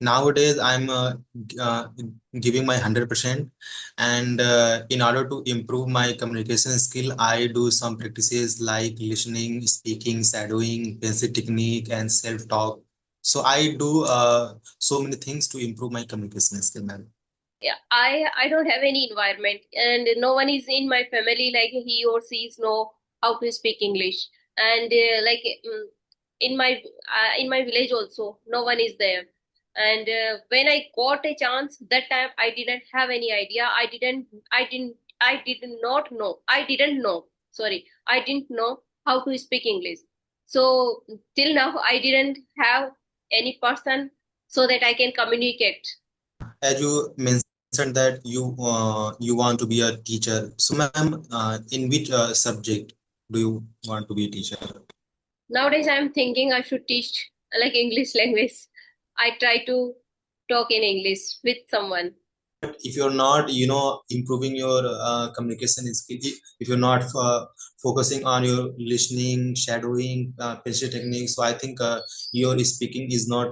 nowadays I'm uh, giving my 100%, and in order to improve my communication skill, I do some practices like listening, speaking, shadowing, basic technique, and self talk. So I do so many things to improve my communication skill, ma'am. Yeah, I don't have any environment, and no one is in my family like he or she know how to speak English. And in my village also, no one is there. And when I got a chance, that time I didn't have any idea. I did not know. I didn't know. Sorry, I didn't know how to speak English. So till now, I didn't have any person so that I can communicate. As you mentioned that you want to be a teacher, so ma'am, in which subject do you want to be a teacher? Nowadays, I'm thinking I should teach like English language. I try to talk in English with someone. If you're not improving your communication skill, if you're not focusing on your listening, shadowing, pencil techniques, so I think your speaking is not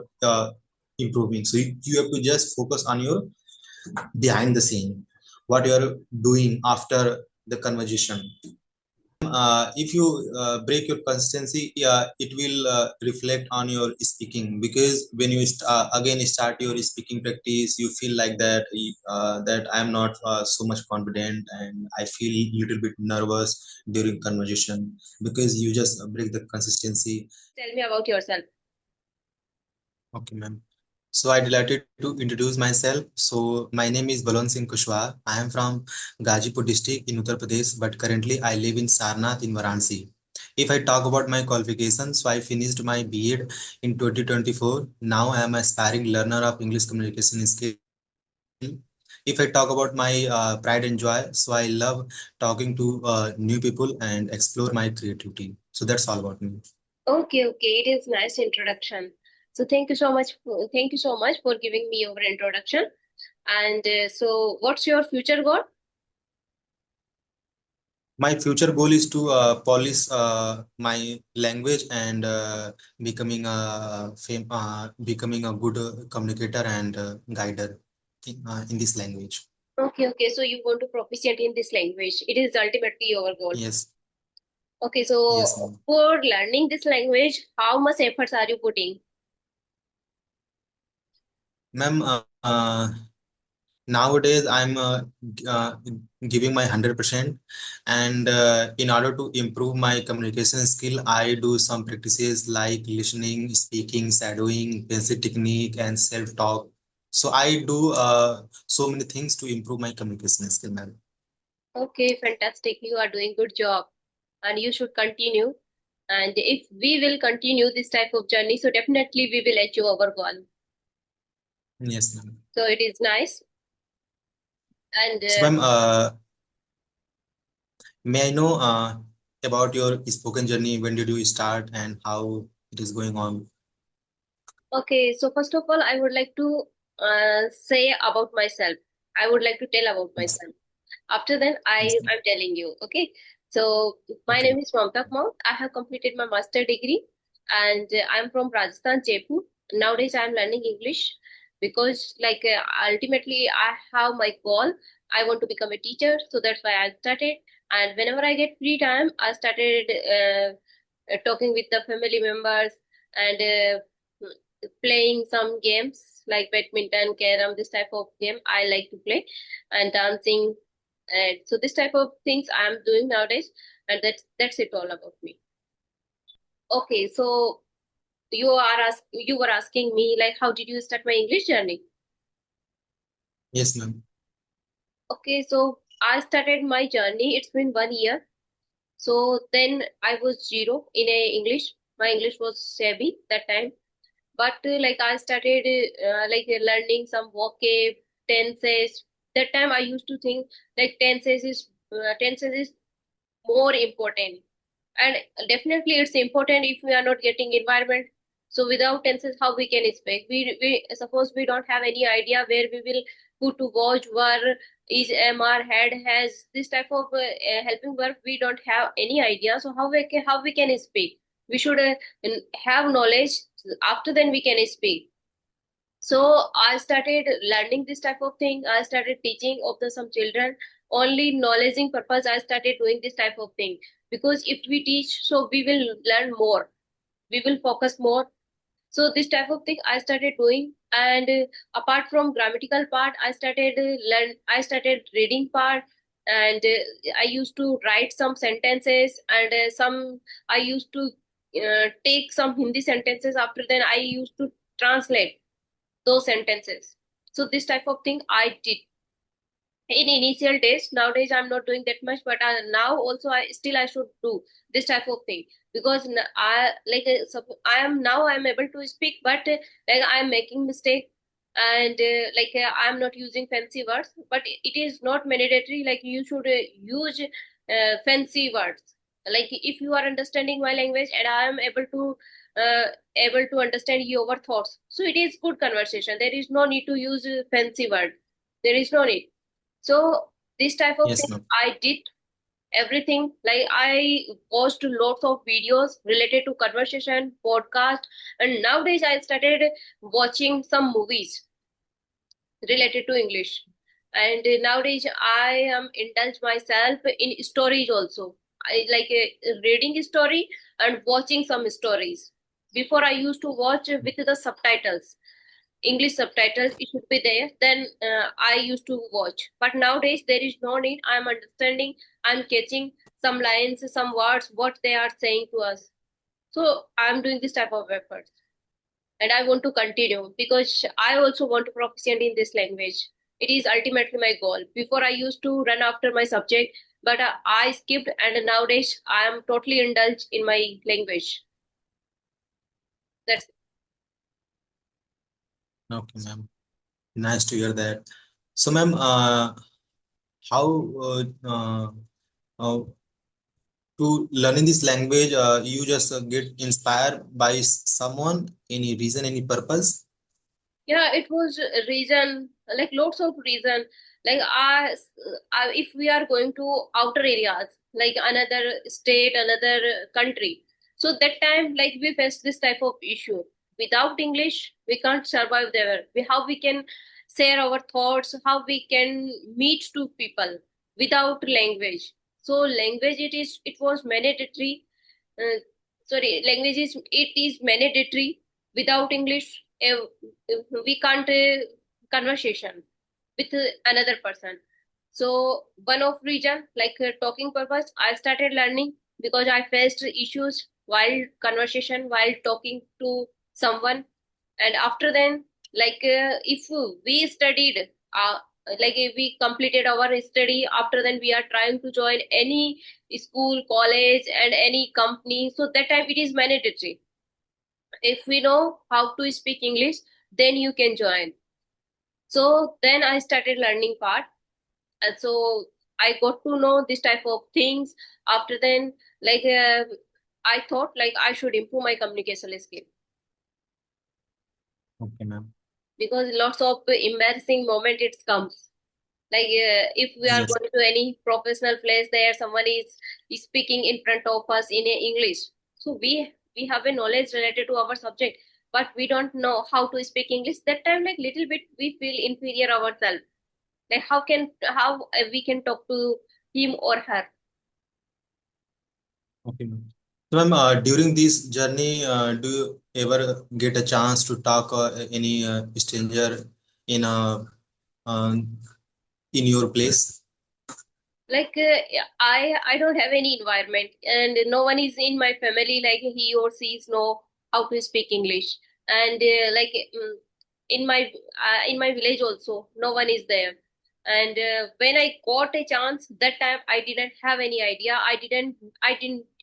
improving. So you have to just focus on your behind the scene, what you're doing after the conversation. If you break your consistency, it will reflect on your speaking, because when you again start your speaking practice, you feel like that I am not so much confident, and I feel little bit nervous during conversation, because you just break the consistency. Tell me about yourself. Okay, ma'am. So I delighted to introduce myself. So my name is Balwan Singh Kushwaha. I am from Gazipur district in Uttar Pradesh, but currently I live in Sarnath in Varanasi. If I talk about my qualifications, so I finished my B.Ed in 2024. Now I am an aspiring learner of English communication skill. If I talk about my pride and joy, so I love talking to new people and explore my creativity. So that's all about me. Okay, okay, it is nice introduction. So thank you so much for giving me your introduction. And so, what's your future goal? My future goal is to polish my language and becoming a good communicator and guider in this language. Okay, okay, so you want to proficient in this language. It is ultimately your goal. Yes, Okay, so yes, ma'am. for learning this language, how much efforts are you putting? Ma'am, nowadays I'm uh, giving my 100%, and in order to improve my communication skill, I do some practices like listening, speaking, shadowing, basic technique, and self talk. So I do so many things to improve my communication skill, ma'am. Okay, fantastic. You are doing good job, and you should continue. And if we will continue this type of journey, so definitely we will achieve our goal. Yes, ma'am. So it is nice. And So ma'am, may I know about your spoken journey? When did you start and how it is going on? okay, so first of all, I would like to say about myself. I would like to tell about Yes, myself. After then, yes, ma'am. I'm telling you. Okay, so my Okay. name is Mamta Kaur. I have completed my master degree, and I'm from Rajasthan, Jaipur. Nowadays, I'm learning English because, like, ultimately, I have my goal. I want to become a teacher, so that's why I started. And whenever I get free time, I started talking with the family members and playing some games like badminton, carom, this type of game I like to play, and dancing. And so this type of things I'm doing nowadays, and that's it all about me. Okay, so you were asking me like how did you start my English journey? Yes, ma'am. Okay, so I started my journey. It's been 1 year. So then I was zero in a English. My English was shabby that time. But like I started learning some vocab, tenses. That time I used to think like tenses is more important, and definitely it's important if we are not getting environment. So without tenses, how we can speak? We suppose we don't have any idea where we will put to watch, where is mr, had, has, this type of helping verb we don't have any idea. So how we can speak? We should have knowledge. After then we can speak. So I started learning this type of thing. I started teaching of some children. Only knowledging purpose, I started doing this type of thing. Because if we teach, so we will learn more. We will focus more. So this type of thing I started doing. And apart from grammatical part, I started reading part. And I used to write some sentences, and some I used to take some Hindi sentences. After then, I used to translate those sentences. So this type of thing I did in initial days. Nowadays I'm not doing that much, but now also I should do this type of thing, because I am now I'm able to speak, but like I'm making mistake. And I'm not using fancy words, but it is not mandatory like you should use fancy words. Like if you are understanding my language and I am able to understand your thoughts, so it is good conversation. There is no need to use fancy word. There is no need. So this type of Yes, thing ma'am. I did everything. Like I watched lots of videos related to conversation, podcast, and nowadays I started watching some movies related to English. And nowadays I am indulge myself in stories also. I like reading a story and watching some stories. Before I used to watch with the subtitles, English subtitles, it should be there. Then I used to watch. But nowadays there is no need. I'm understanding. I'm catching some lines, some words, what they are saying to us. So I'm doing this type of efforts, and I want to continue because I also want to proficient in this language. It is ultimately my goal. Before I used to run after my subject, but I skipped, and nowadays I am totally indulged in my language. That's Okay, ma'am. Nice to hear that. So, ma'am, how uh, to learning this language, you just get inspired by someone, any reason, any purpose? Yeah, it was a reason, like lots of reason. Like if we are going to outer areas, like another state, another country, so that time like we face this type of issue. Without English, we can't survive there. How we can share our thoughts, how we can meet to people without language. So language, it was mandatory. Uh, Sorry, language it is mandatory. Without English, we can't conversation with another person. So one of reason, like talking purpose, I started learning because I faced issues while conversation, while talking to someone. And after then, like if we studied like if we completed our study, after then we are trying to join any school, college, and any company, so that time it is mandatory. If we know how to speak English, then you can join. So then I started learning part, and so I got to know this type of things. After then, like I thought like I should improve my communication skill, Okay, ma'am. because lots of embarrassing moment it comes. Like if we are Yes. going to any professional place, there someone is speaking in front of us in English. So we have a knowledge related to our subject, but we don't know how to speak English. That time, like little bit, we feel inferior ourselves. Like how we can talk to him or her. Okay, ma'am. So, ma'am, during this journey, do you ever get a chance to talk any stranger in uh, in your place? Like I don't have any environment, and no one is in my family like he or she know how to speak English. And in my village also no one is there. And when I got a chance, that time I didn't have any idea.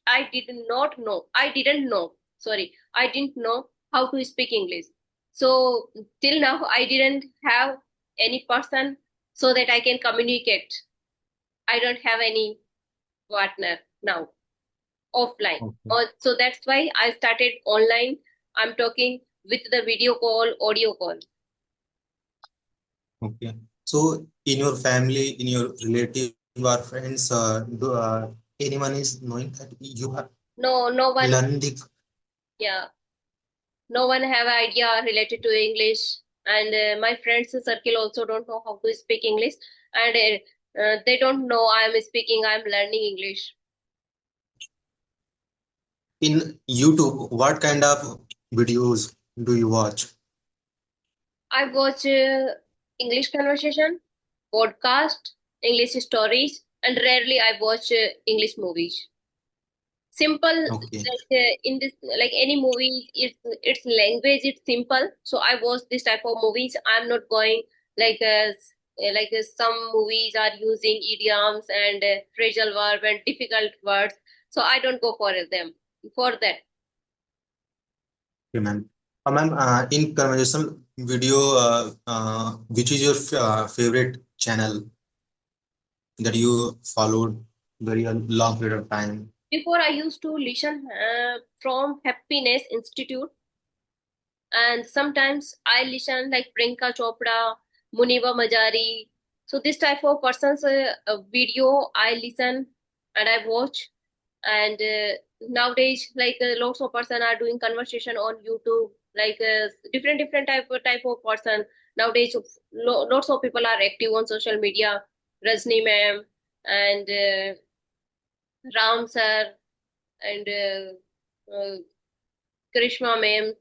I did not know, I didn't know, sorry, I didn't know how to speak English. So till now I didn't have any person so that I can communicate. I don't have any partner now, offline. Okay. So that's why I started online. I'm talking with the video call, audio call. Okay. So, in your family, in your relative or friends, anyone is knowing that you have No, no one, learned the yeah, no one have idea related to English. and my friends circle also don't know how to speak English, and they don't know I'm speaking, I'm learning English. In YouTube, what kind of videos do you watch? I watch English conversation, podcast, English stories, and rarely I watch English movies. Simple, Okay. in this, like any movie, its language, it's simple. So I watch this type of movies. I'm not going like some movies are using idioms and phrasal verb and difficult words. So I don't go for them for that. Okay, ma'am. Ma'am, in conversation video, which is your favorite channel that you followed very a long period of time? Before I used to listen from Happiness Institute, and sometimes I listen like Priyanka Chopra, Muniba Majari. So this type of person's video I listen and I watch. And nowadays, like lots of person are doing conversation on YouTube, like different type of person. Nowadays, lots of people are active on social media. Rajni ma'am and Ram sir and Karishma ma'am,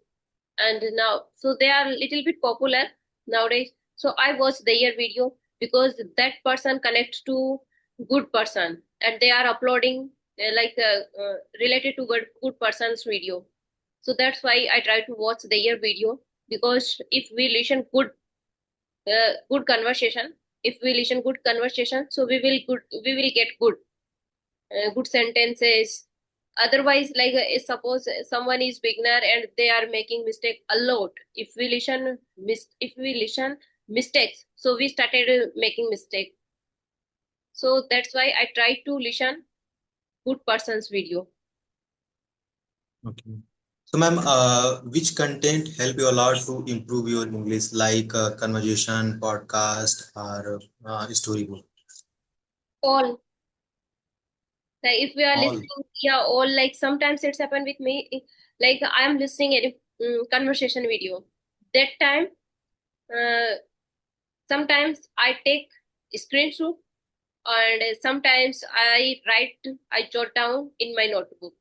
and now so they are little bit popular nowadays. So I watch their video because that person connects to good person and they are uploading related to good person's video. So that's why I try to watch their video, because if we listen good conversation, if we listen good conversation, so we will get good sentences. Otherwise, like suppose someone is beginner and they are making mistake a lot. If we listen mistakes, so we started making mistake. So that's why I try to listen good person's video. Okay. So, ma'am, which content help you a lot to improve your English, like conversation, podcast, or storybook? All, like if we are All. listening, yeah, all, like sometimes it's happened with me, like I am listening a conversation video. That time, uh, sometimes I take screenshot, and sometimes I jot down in my notebook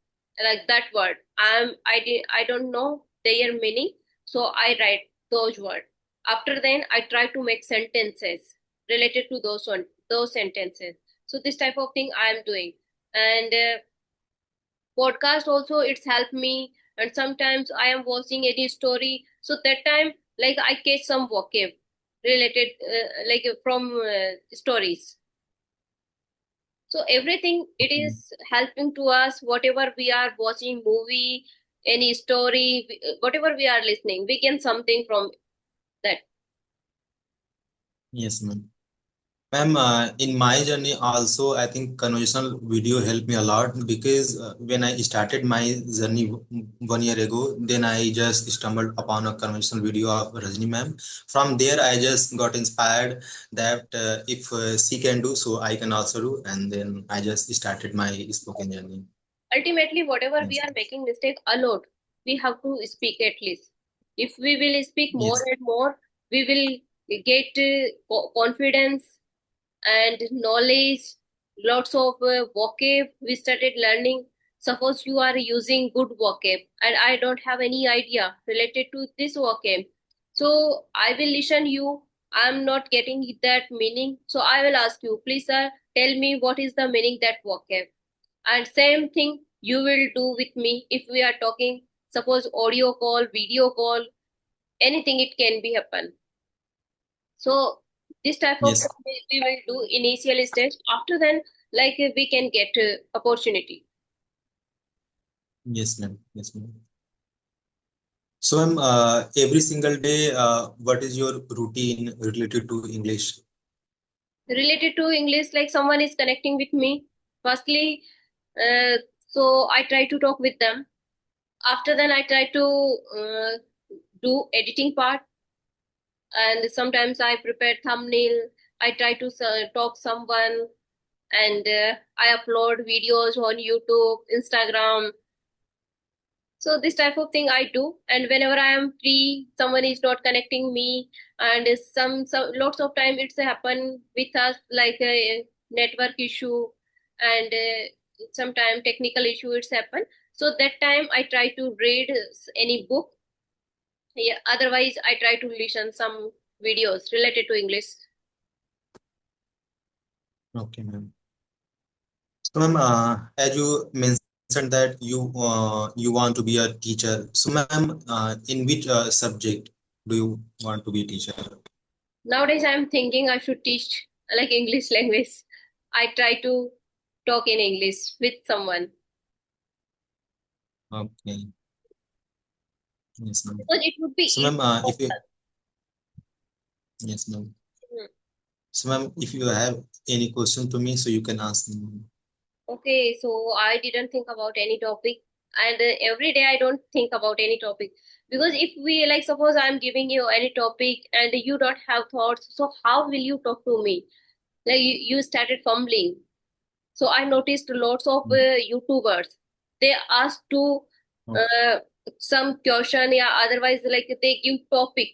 like that word. I don't know their meaning, so I write those words. After then, I try to make sentences related to those sentences. So this type of thing I am doing, and podcast also it's helped me. And sometimes I am watching any story, so that time like I catch some vocab related from stories. So everything it Okay. is helping to us. Whatever we are watching movie, any story, whatever we are listening, we get something from that. Yes, ma'am. Ma'am, in my journey also, I think conversational video helped me a lot because when I started my journey 1 year ago, then I just stumbled upon a conversational video of Rajni ma'am. From there, I just got inspired that if she can do, so I can also do, and then I just started my spoken journey. Ultimately, whatever we Yes, are making mistake a lot, we have to speak at least. If we will speak more yes, and more, we will get confidence and knowledge, lots of vocab we started learning. Suppose you are using good vocab and I don't have any idea related to this vocab, so I will listen you. I'm not getting that meaning, so I will ask you, please sir, tell me what is the meaning that vocab. And same thing you will do with me if we are talking, suppose audio call, video call, anything it can be happen. So this type of yes, thing we will do initial stage. After then, like we can get opportunity. yes, ma'am. Yes, ma'am. So, ma'am, every single day, what is your routine related to English? Related to English, like someone is connecting with me. Firstly, uh, so I try to talk with them. After then, I try to do editing part, and sometimes I prepare thumbnail. I try to talk someone, and I upload videos on YouTube, Instagram. So this type of thing I do, and whenever I am free, someone is not connecting me, and some lots of time it's happen with us like a network issue, and sometime technical issue it's happen. So that time I try to read any book. Yeah, otherwise I try to listen some videos related to English. Okay, ma'am. So, ma'am, as you mentioned that you want to be a teacher. So, ma'am, in which subject do you want to be a teacher? Nowadays I'm thinking I should teach like English language. I try to talk in English with someone Okay. Yes, ma'am. because it would be So, easy ma'am, for if you us. yes, ma'am. Hmm. So, ma'am, if you have any question to me, so you can ask me. Okay, so I didn't think about any topic, and every day I don't think about any topic because if we like, suppose I'm giving you any topic and you don't have thoughts, so how will you talk to me? Like you started fumbling. So I noticed lots of Mm. YouTubers. They ask to Oh, uh, some question, yeah. Otherwise, like they give topic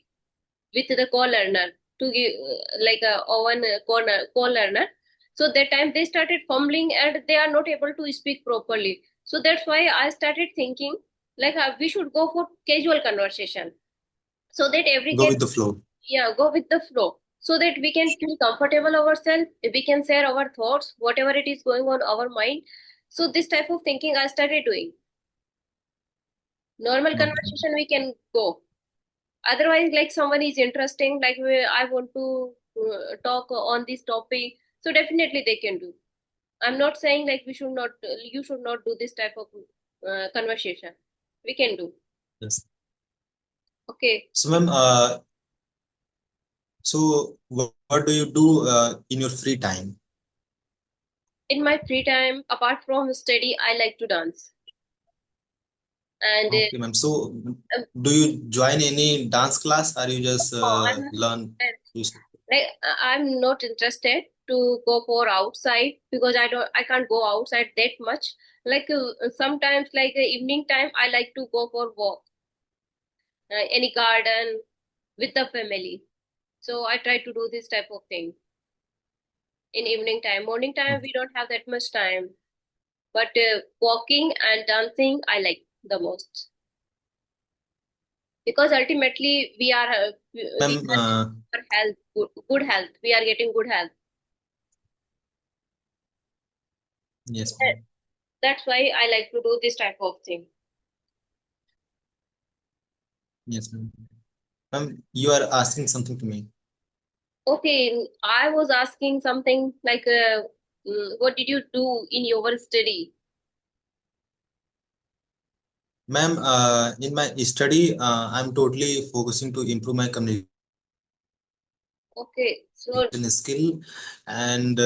with the co-learner to give like a one corner co-learner. So that time they started fumbling and they are not able to speak properly. So that's why I started thinking like we should go for casual conversation so that every go can, with the flow. yeah, go with the flow so that we can feel comfortable ourselves, we can share our thoughts whatever it is going on our mind. So this type of thinking I started doing. Normal Okay. conversation we can go, otherwise like someone is interesting like I want to talk on this topic, so definitely they can do. I'm not saying like we should not, you should not do this type of conversation. We can do. Yes. Okay. So, ma'am, so what do you do in your free time? In my free time apart from study I like to dance, and Okay, ma'am. So, do you join any dance class or you just I'm not learn? interested. You Like I'm not interested to go for outside because I can't go outside that much. Like sometimes like evening time I like to go for walk, any garden with the family. So I try to do this type of thing in evening time. Morning time we okay. don't have that much time, but walking and dancing I like the most because ultimately we Ma'am, are health, good health. We are getting good health. yes, ma'am. That's why I like to do this type of thing. Yes, ma'am. Ma'am, you are asking something to me. Okay, I was asking something like, what did you do in your study? Ma'am, in my study, I'm totally focusing to improve my communication Okay, so skill, and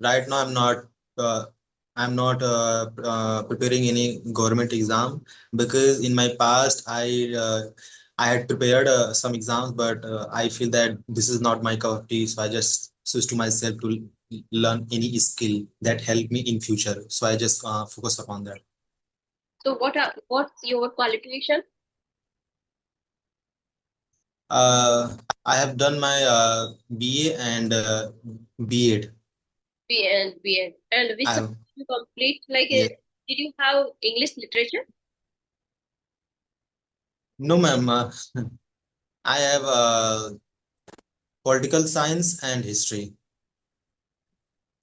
right now uh, I'm not preparing any government exam because in my past I had prepared some exams, but I feel that this is not my cup of tea, so I just switch to myself to learn any skill that help me in future. So I just focus upon that. what's your qualification? Uh, I have done my BA and B.Ed. B and which I subject have, you complete? Like, yes. did you have English literature? No, ma'am. I have political science and history.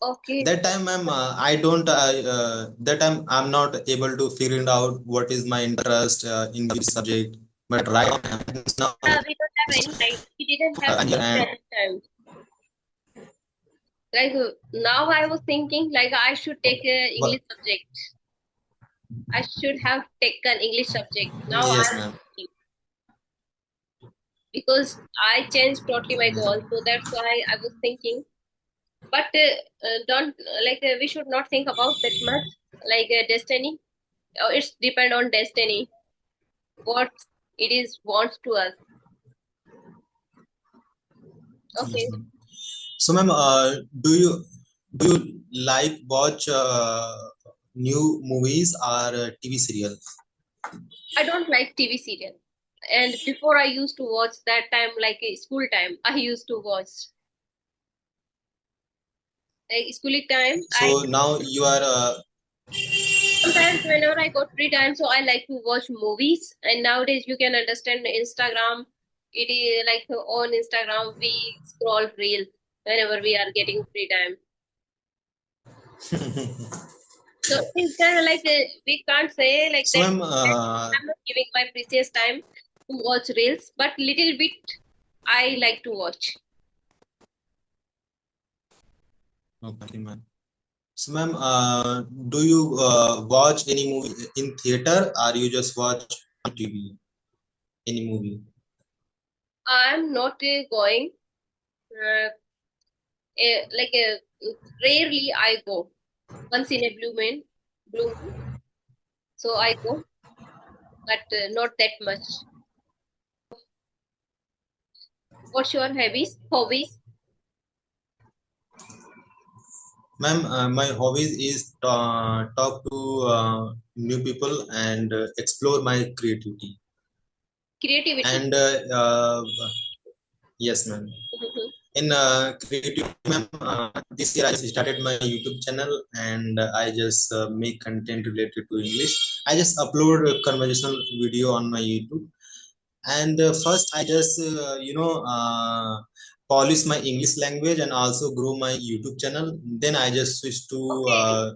Okay, That time, ma'am, I don't. That time, I'm not able to figure it out what is my interest in which subject. But right now, we don't have any time. We didn't have I'm here time and at that time. Like now, I was thinking like I should take a English subject. I should have taken English subject. Now yes, I'm ma'am. thinking, because I changed totally my goal. So that's why I was thinking. But don't like we should not think about that much like destiny. It's depend on destiny. What it is wants to us. Yes, Okay. ma'am. So, ma'am, do you like watch new movies or TV serials? I don't like TV serial. And before I used to watch that time, like a school time, I used to watch. Like schooling time, I So now you are sometimes whenever I got free time, so I like to watch movies. And nowadays you can understand Instagram. It is like on Instagram we scroll reels whenever we are getting free time. So it's kind of like we can't say like so that. ma'am. I'm not giving my precious time to watch reels, but little bit I like to watch. Okay, ma'am. So, ma'am, do you watch any movie in theater, or you just watch on TV? Any movie? I'm not going. Like rarely I go. Once in a blue moon. So I go, but not that much. What's your hobbies? Hobbies? Ma'am, my hobbies is talk to new people and explore my creativity. Creativity. And yes, ma'am. In creativity, ma'am, this year I started my YouTube channel and I just make content related to English. I just upload a conversational video on my YouTube. And first I just polish my English language and also grow my YouTube channel. Then I just switch to Okay.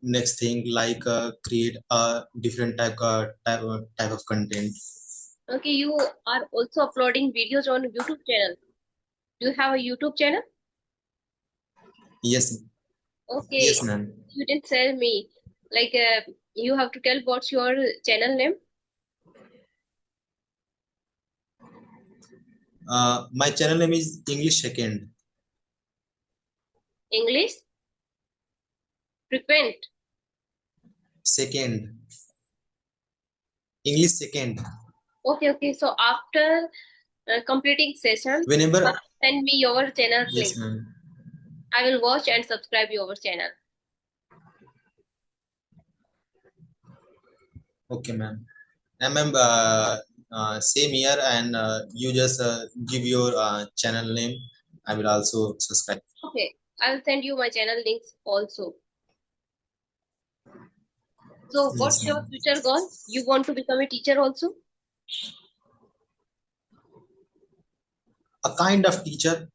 next thing, like create a different type of content. Okay, you are also uploading videos on YouTube channel. Do you have a YouTube channel? Yes, Okay, yes, ma'am. you didn't tell me. Like, you have to tell what's your channel name. My channel name is English Second. English frequent. Second. English Second. Okay, okay. So after completing session, Whenever, send me your channel's yes, link. ma'am. I will watch and subscribe your channel. Okay, ma'am. And ma'am, same here, and you just give your channel name. I will also subscribe. Okay, I will send you my channel links also. So, Yes, what's your ma'am. future goal? You want to become a teacher also? A kind of teacher,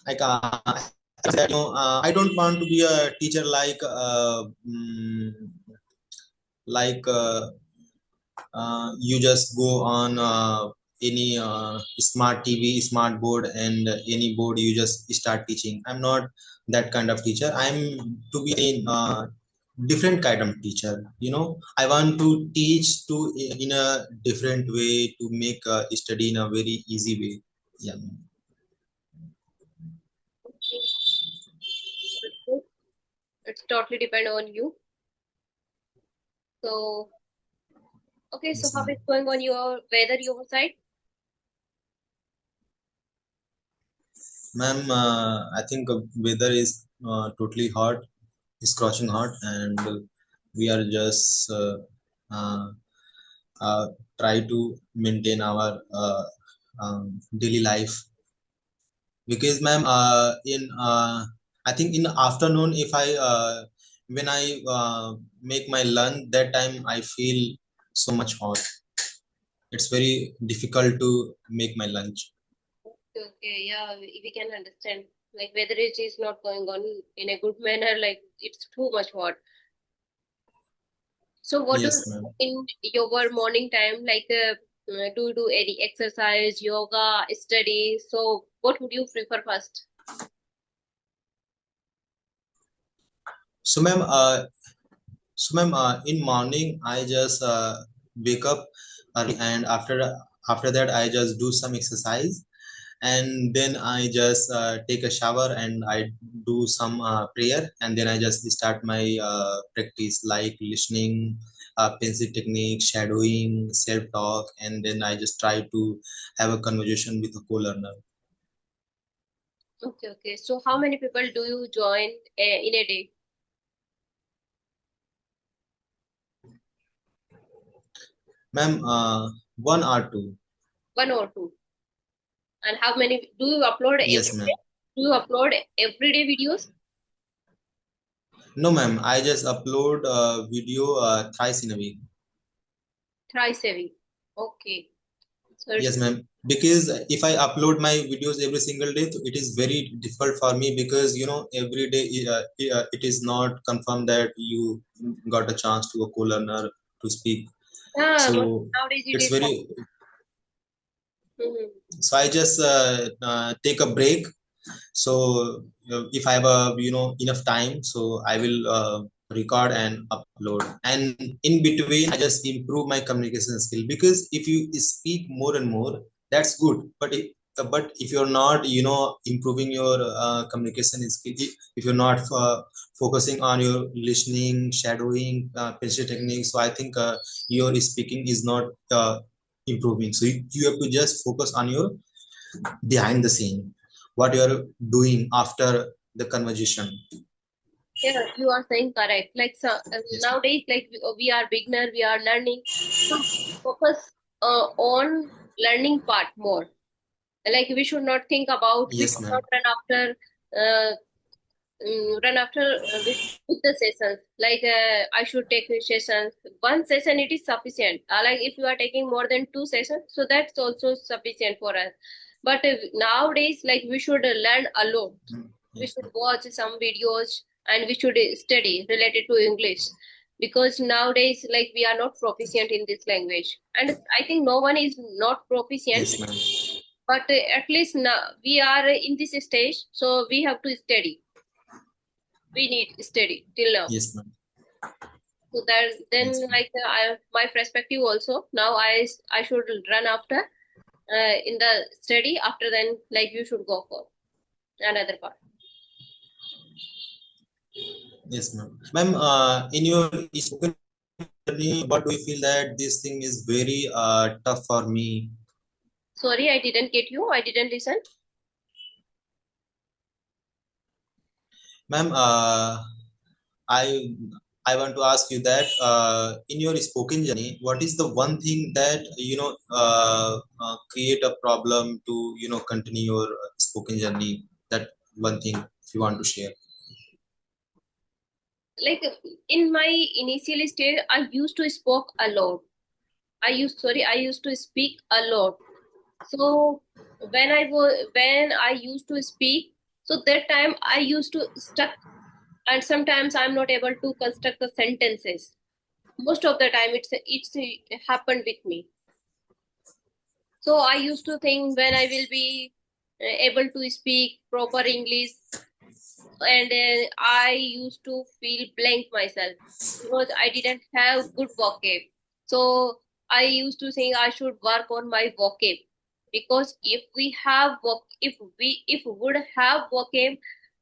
like I don't want to be a teacher like you just go on any smart TV, smart board, and any board you just start teaching. I'm not that kind of teacher. I'm to be a different kind of teacher. I want to teach to in a different way to make study in a very easy way. Yeah. Okay, it's totally depend on you. So, okay, so Yes, how ma'am. is going on your weather your side? Ma'am, I think weather is totally hot, scorching hot, and we are just uh, uh, try to maintain our daily life. Because, ma'am, in I think in the afternoon, if I when I make my lunch, that time I feel so much hot. It's very difficult to make my lunch. Okay, okay, yeah, we can understand. Like weather is not going on in a good manner. Like it's too much hot. So, what do you Yes, do ma'am. in your morning time? Like, do you do any exercise, yoga, study? So, what would you prefer first? So, ma'am, in morning I just wake up early, and after that I just do some exercise, and then I just take a shower and I do some prayer, and then I just start my practice like listening, pencil technique, shadowing, self talk, and then I just try to have a conversation with a co-learner. Okay, okay. So, how many people do you join in a day? Ma'am, one or two. One or two. And how many do you upload Yes, every ma'am. day? Do you upload everyday videos? No, ma'am. I just upload video thrice in a week. Thrice a week. Okay. So it's Yes, ma'am. Because if I upload my videos every single day, it is very difficult for me because every day it is not confirmed that you got a chance to a co-learner to speak. but So nowadays it it's is very. possible. Mhm. So I just take a break. So if I have a enough time, so I will record and upload. And in between, I just improve my communication skill because if you speak more and more, that's good. But if you're not improving your communication skill, if you're not focusing on your listening, shadowing, pencil techniques, so I think your speaking is not improving. So you have to just focus on your behind the scene, what you're doing after the conversation. Yeah, you are saying correct. Like so, Yes, ma'am. nowadays, like we are beginner, we are learning. So focus on learning part more. Like we should not think about, we Yes, should ma'am. not uh, run after with the sessions. Like I should take the sessions. One session it is sufficient. Like if you are taking more than two sessions, so that's also sufficient for us. But nowadays, like we should learn a lot. We Yes, should ma'am. watch some videos and we should study related to English because nowadays, like we are not proficient in this language, and I think no one is not proficient. Yes, ma'am. But at least now we are in this stage, so we have to study. We need study till now. Yes, ma'am. So that then Yes, ma'am. like my perspective also now I should run after in the study. After then, like you should go for another part. Yes, ma'am. Ma'am, in your spoken journey, what do you feel that this thing is very tough for me? Sorry, I didn't get you. I didn't listen. Ma'am, I I want to ask you that in your spoken journey, what is the one thing that create a problem to continue your spoken journey? That one thing, if you want to share. Like in my initial stage, I used to spoke a lot. I used to speak a lot. So when I used to speak, so that time I used to stuck, and sometimes I'm not able to construct the sentences. Most of the time, it's happened with me. So I used to think when I will be able to speak proper English, and I used to feel blank myself because I didn't have good vocab. So I used to think I should work on my vocab because if we would have vocab,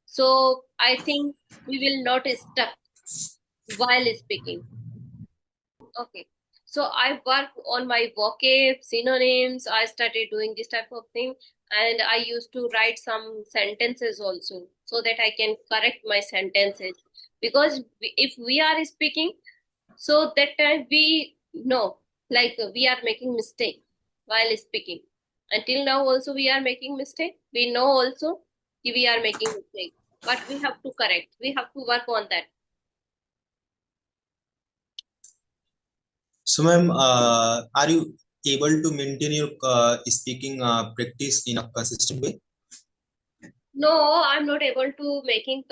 so I think we will not stuck while speaking. Okay. So I work on my vocab, synonyms. I started doing this type of thing. And I used to write some sentences also so that I can correct my sentences. Because if we are speaking, so that time we know, like we are making mistake while speaking. Until now also we are making mistake. We know also we are making mistake. But we have to correct. We have to work on that. So, ma'am, are you able to maintain your speaking practice in a consistent way? No, I'm not able to make it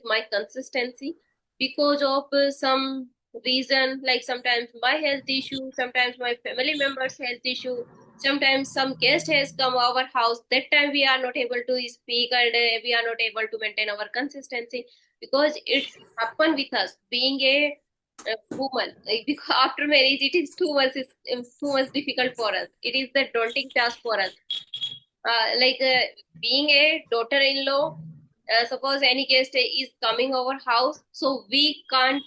my consistency because of some reason, like sometimes my health issue, sometimes my family members health issue, sometimes some guest has come our house. That time we are not able to speak, and we are not able to maintain our consistency because it's happened with us being a woman. Like, because after marriage it is 2 months is 2 months difficult for us. It is the daunting task for us, like being a daughter-in-law. Suppose any guest is coming our house, so we can't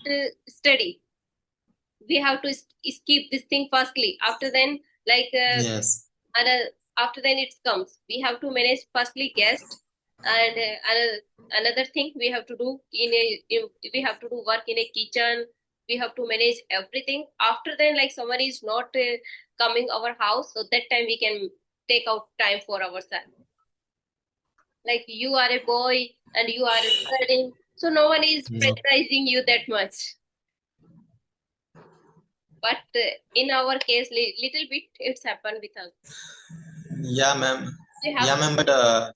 study. We have to skip this thing firstly. After then, like Yes. after then it comes. We have to manage firstly guest, and another thing we have to do we have to do work in a kitchen. we have to manage everything. After then, like someone is not coming our house, so that time we can take out time for ourselves. Like you are a boy and you are studying, so no one is No. pressurizing you that much. But in our case, little bit it's happened with us. Yeah, ma'am. You have Yeah, to, ma'am. But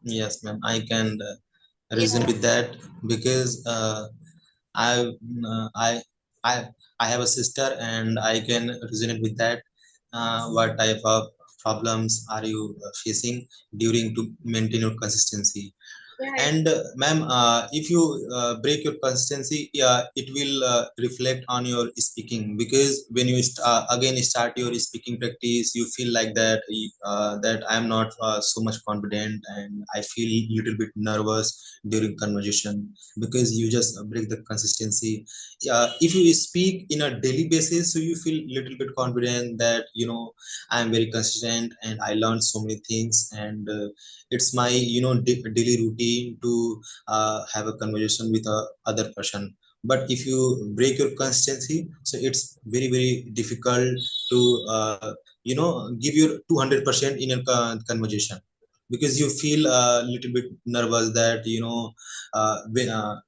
yes, ma'am. I can reason yeah, with that because I I I I have a sister and I can resonate with that. What type of problems are you facing during to maintain your consistency? yeah, yeah. And ma'am, if you break your consistency, yeah, it will reflect on your speaking because when you again start your speaking practice, you feel like that that I am not so much confident and I feel little bit nervous during conversation because you just break the consistency. If you speak in a daily basis, so you feel little bit confident that I am very consistent and I learned so many things and. It's my daily routine to have a conversation with a other person, but if you break your consistency, so it's very difficult to give your 200% in a conversation because you feel a little bit nervous that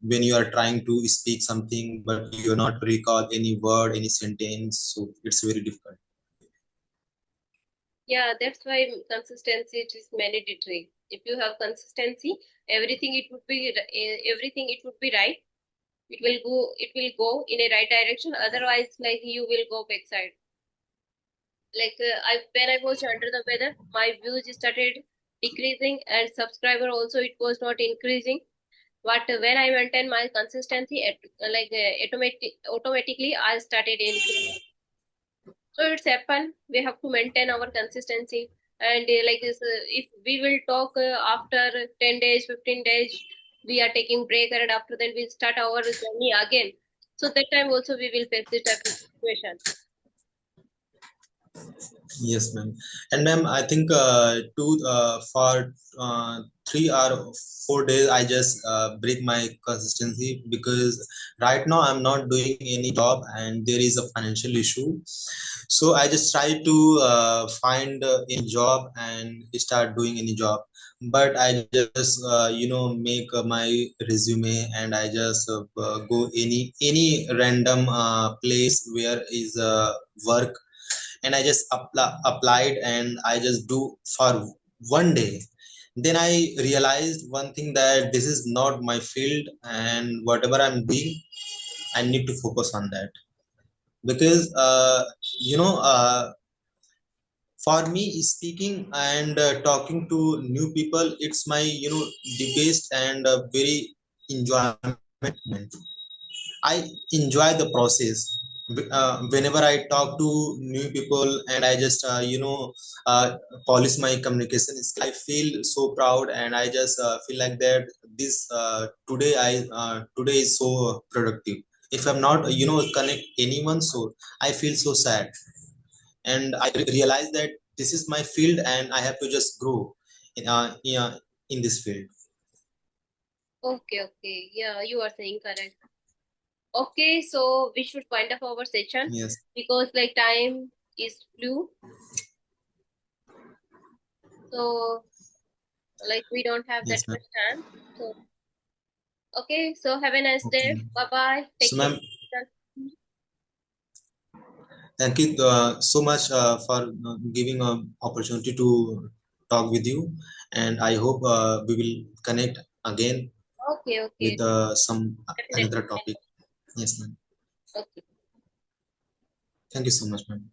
when you are trying to speak something but you're not recall any word, any sentence, so it's very difficult. Yeah, that's why consistency it is mandatory. If you have consistency, everything it would be everything it would be right. It will go in a right direction. Otherwise, like you will go backside. Like I when I was under the weather, my views started decreasing and subscriber also it was not increasing. But when I maintain my consistency, automatically I started increasing. So it's happen. We have to maintain our consistency. And like this, if we will talk after 10 days, 15 days, we are taking break and after that we start our journey again. So that time also we will face this type of situation. Yes, ma'am. And ma'am, I think for 3 or 4 days, I just break my consistency because right now I'm not doing any job and there is a financial issue. So I just try to find any job and start doing any job. But I just make my resume and I just go any random place where is work, and I just applied and I just do for one day. Then I realized one thing that this is not my field and whatever I'm doing, I need to focus on that because you know uh, for me speaking and talking to new people, it's my the best and very enjoyment moment. I enjoy the process. Whenever I talk to new people and I just polish my communication skill, I feel so proud and I just feel like that this today is so productive. If I'm not connect anyone, so I feel so sad and I realize that this is my field and I have to just grow in this field. Okay, okay. Yeah, you are saying correct. Okay, so we should wind up our session Yes, because like time is flew. So like we don't have that yes, ma'am. much time. So okay, so have a nice Okay, day. ma'am. Bye bye. So, Take care. ma'am, thank you so much for giving an opportunity to talk with you, and I hope we will connect again Okay, with okay. some Definitely. another topic. Yes, ma'am. Okay. Thank you so much, ma'am.